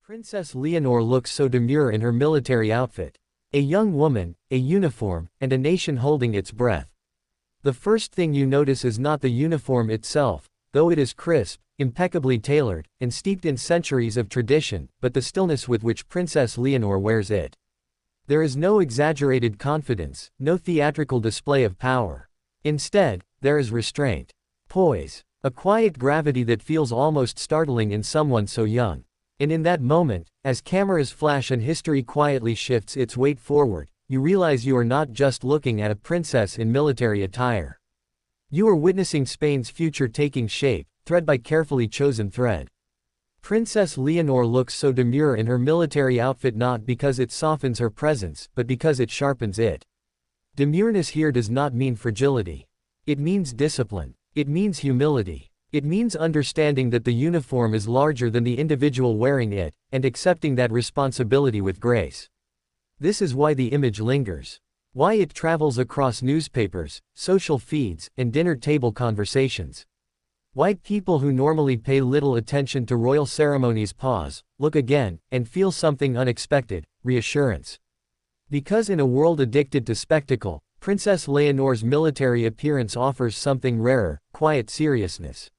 Princess Leonor looks so demure in her military outfit. A young woman, a uniform, and a nation holding its breath. The first thing you notice is not the uniform itself, though it is crisp, impeccably tailored, and steeped in centuries of tradition, but the stillness with which Princess Leonor wears it. There is no exaggerated confidence, no theatrical display of power. Instead, there is restraint, poise, a quiet gravity that feels almost startling in someone so young. And in that moment, as cameras flash and history quietly shifts its weight forward, you realize you are not just looking at a princess in military attire. You are witnessing Spain's future taking shape, thread by carefully chosen thread. Princess Leonor looks so demure in her military outfit not because it softens her presence, but because it sharpens it. Demureness here does not mean fragility. It means discipline. It means humility. It means understanding that the uniform is larger than the individual wearing it, and accepting that responsibility with grace. This is why the image lingers. Why it travels across newspapers, social feeds, and dinner table conversations. Why people who normally pay little attention to royal ceremonies pause, look again, and feel something unexpected, reassurance. Because in a world addicted to spectacle, Princess Leonor's military appearance offers something rarer, quiet seriousness.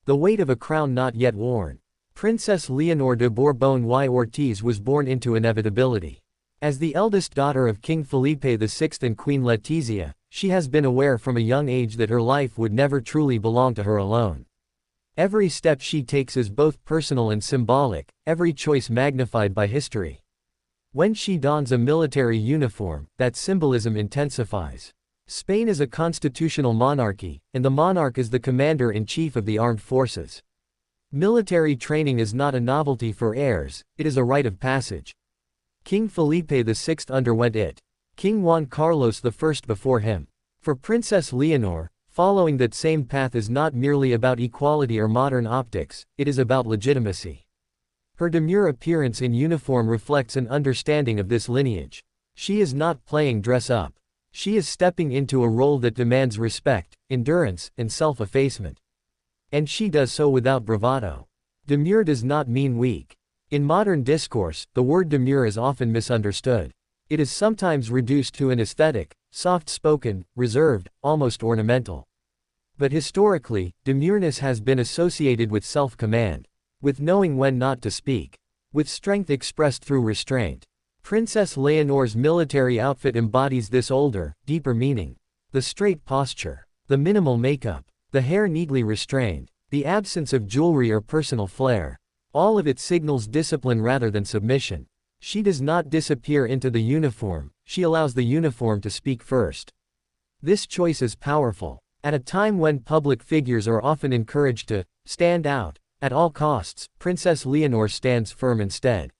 The weight of a crown not yet worn. Princess Leonor de Bourbon y Ortiz was born into inevitability. As the eldest daughter of King Felipe VI and Queen Letizia, she has been aware from a young age that her life would never truly belong to her alone. Every step she takes is both personal and symbolic, every choice magnified by history. When she dons a military uniform, that symbolism intensifies. Spain is a constitutional monarchy, and the monarch is the commander-in-chief of the armed forces. Military training is not a novelty for heirs, it is a rite of passage. King Felipe VI underwent it. King Juan Carlos I before him. For Princess Leonor, following that same path is not merely about equality or modern optics, it is about legitimacy. Her demure appearance in uniform reflects an understanding of this lineage. She is not playing dress-up. She is stepping into a role that demands respect, endurance, and self-effacement. And she does so without bravado. Demure does not mean weak. In modern discourse, the word demure is often misunderstood. It is sometimes reduced to an aesthetic, soft-spoken, reserved, almost ornamental. But historically, demureness has been associated with self-command, with knowing when not to speak, with strength expressed through restraint. Princess Leonor's military outfit embodies this older, deeper meaning. The straight posture, the minimal makeup, the hair neatly restrained, the absence of jewelry or personal flair. All of it signals discipline rather than submission. She does not disappear into the uniform, she allows the uniform to speak first. This choice is powerful. At a time when public figures are often encouraged to stand out at all costs, Princess Leonor stands firm instead.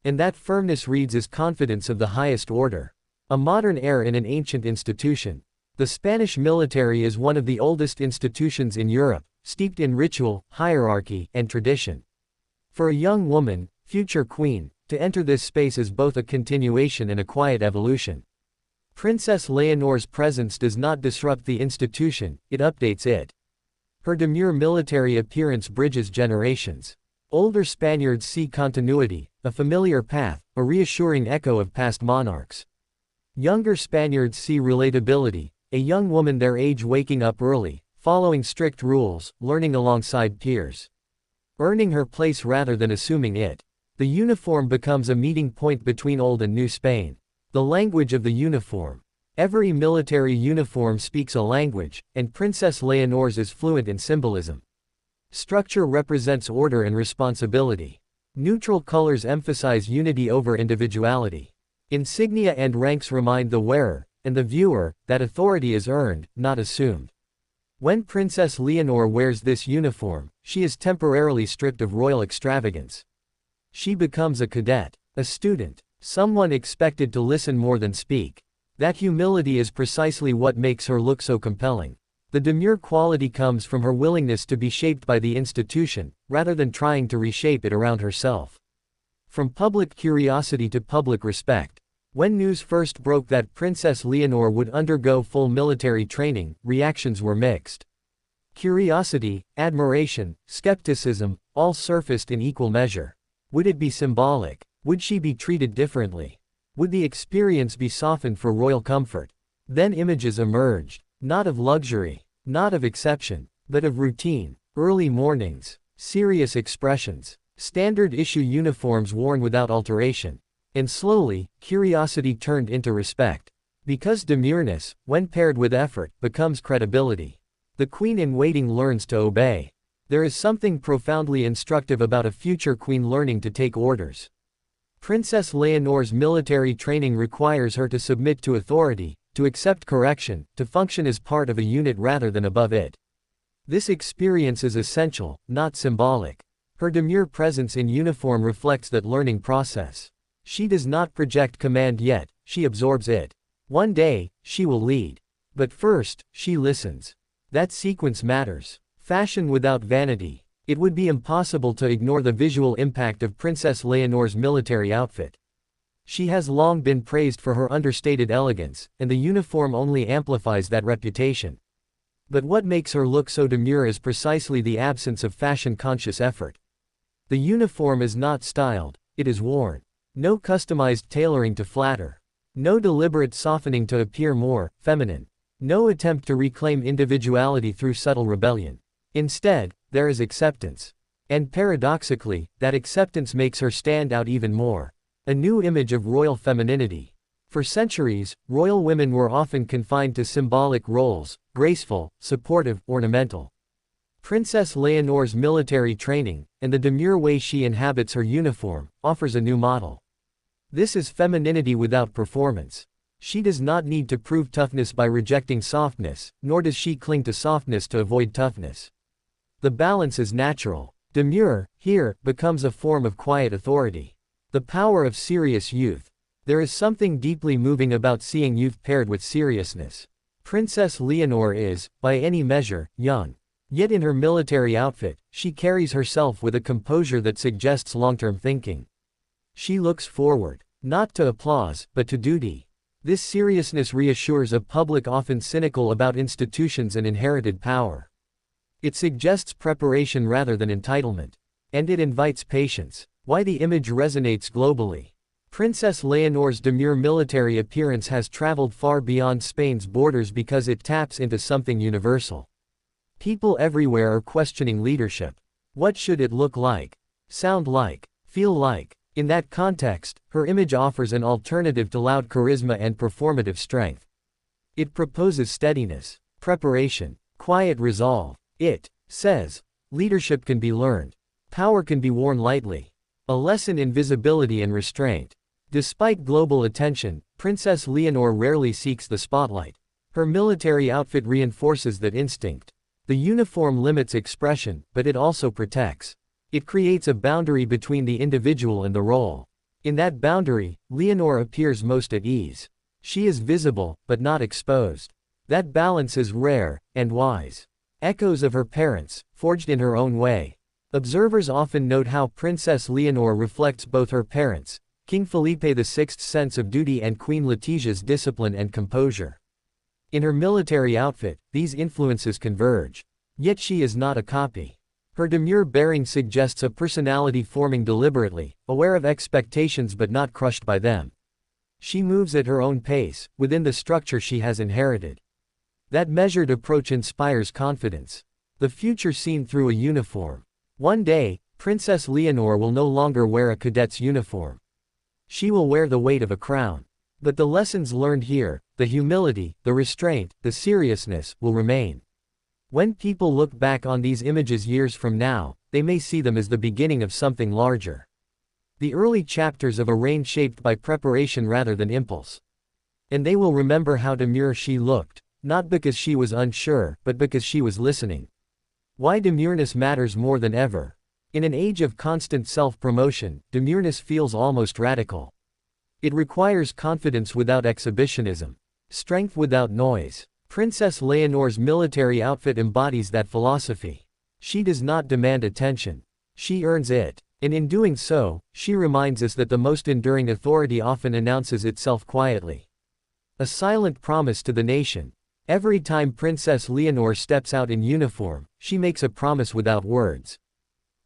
And that firmness reads as confidence of the highest order. A modern heir in an ancient institution. The Spanish military is one of the oldest institutions in Europe, steeped in ritual, hierarchy, and tradition. For a young woman, future queen, to enter this space is both a continuation and a quiet evolution. Princess Leonor's presence does not disrupt the institution, it updates it. Her demure military appearance bridges generations. Older Spaniards see continuity, a familiar path, a reassuring echo of past monarchs. Younger Spaniards see relatability, a young woman their age waking up early, following strict rules, learning alongside peers. Earning her place rather than assuming it. The uniform becomes a meeting point between old and new Spain. The language of the uniform. Every military uniform speaks a language, and Princess Leonor's is fluent in symbolism. Structure represents order and responsibility. Neutral colors emphasize unity over individuality. Insignia and ranks remind the wearer, and the viewer, that authority is earned, not assumed. When Princess Leonor wears this uniform, she is temporarily stripped of royal extravagance. She becomes a cadet, a student, someone expected to listen more than speak. That humility is precisely what makes her look so compelling. The demure quality comes from her willingness to be shaped by the institution, rather than trying to reshape it around herself. From public curiosity to public respect. When news first broke that Princess Leonor would undergo full military training, reactions were mixed. Curiosity, admiration, skepticism, all surfaced in equal measure. Would it be symbolic? Would she be treated differently? Would the experience be softened for royal comfort? Then images emerged, not of luxury, not of exception, but of routine, early mornings, serious expressions, standard issue uniforms worn without alteration. And slowly, curiosity turned into respect. Because demureness, when paired with effort, becomes credibility. The queen in waiting learns to obey. There is something profoundly instructive about a future queen learning to take orders. Princess Leonor's military training requires her to submit to authority, to accept correction, to function as part of a unit rather than above it. This experience is essential, not symbolic. Her demure presence in uniform reflects that learning process. She does not project command yet, she absorbs it. One day, she will lead. But first, she listens. That sequence matters. Fashion without vanity. It would be impossible to ignore the visual impact of Princess Leonor's military outfit. She has long been praised for her understated elegance, and the uniform only amplifies that reputation. But what makes her look so demure is precisely the absence of fashion-conscious effort. The uniform is not styled, it is worn. No customized tailoring to flatter. No deliberate softening to appear more feminine. No attempt to reclaim individuality through subtle rebellion. Instead, there is acceptance. And paradoxically, that acceptance makes her stand out even more. A new image of royal femininity. For centuries, royal women were often confined to symbolic roles, graceful, supportive, ornamental. Princess Leonor's military training, and the demure way she inhabits her uniform, offers a new model. This is femininity without performance. She does not need to prove toughness by rejecting softness, nor does she cling to softness to avoid toughness. The balance is natural. Demure, here, becomes a form of quiet authority. The power of serious youth. There is something deeply moving about seeing youth paired with seriousness. Princess Leonor is, by any measure, young. Yet in her military outfit, she carries herself with a composure that suggests long-term thinking. She looks forward, not to applause, but to duty. This seriousness reassures a public often cynical about institutions and inherited power. It suggests preparation rather than entitlement. And it invites patience. Why the image resonates globally. Princess Leonor's demure military appearance has traveled far beyond Spain's borders because it taps into something universal. People everywhere are questioning leadership. What should it look like? Sound like? Feel like? In that context, her image offers an alternative to loud charisma and performative strength. It proposes steadiness, preparation, quiet resolve. It says, leadership can be learned. Power can be worn lightly. A lesson in visibility and restraint. Despite global attention, Princess Leonor rarely seeks the spotlight. Her military outfit reinforces that instinct. The uniform limits expression, but it also protects. It creates a boundary between the individual and the role. In that boundary, Leonor appears most at ease. She is visible, but not exposed. That balance is rare, and wise. Echoes of her parents, forged in her own way. Observers often note how Princess Leonor reflects both her parents, King Felipe VI's sense of duty and Queen Letitia's discipline and composure. In her military outfit, these influences converge. Yet she is not a copy. Her demure bearing suggests a personality forming deliberately, aware of expectations but not crushed by them. She moves at her own pace, within the structure she has inherited. That measured approach inspires confidence. The future seen through a uniform. One day, Princess Leonor will no longer wear a cadet's uniform. She will wear the weight of a crown. But the lessons learned here, the humility, the restraint, the seriousness, will remain. When people look back on these images years from now, they may see them as the beginning of something larger. The early chapters of a reign shaped by preparation rather than impulse. And they will remember how demure she looked, not because she was unsure, but because she was listening. Why demureness matters more than ever. In an age of constant self-promotion, demureness feels almost radical. It requires confidence without exhibitionism, strength without noise. Princess Leonor's military outfit embodies that philosophy. She does not demand attention. She earns it. And in doing so, she reminds us that the most enduring authority often announces itself quietly. A silent promise to the nation. Every time Princess Leonor steps out in uniform, she makes a promise without words.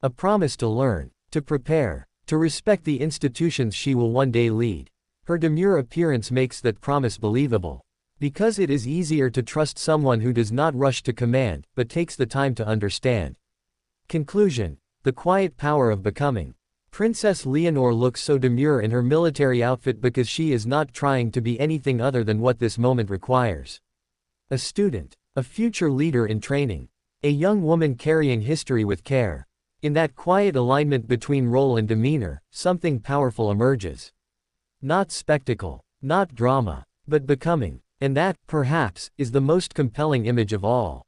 A promise to learn, to prepare, To respect the institutions she will one day lead. Her demure appearance makes that promise believable. Because it is easier to trust someone who does not rush to command, but takes the time to understand. Conclusion. The quiet power of becoming. Princess Leonor looks so demure in her military outfit because she is not trying to be anything other than what this moment requires. A student. A future leader in training. A young woman carrying history with care. In that quiet alignment between role and demeanor, something powerful emerges. Not spectacle, not drama, but becoming. And that, perhaps, is the most compelling image of all.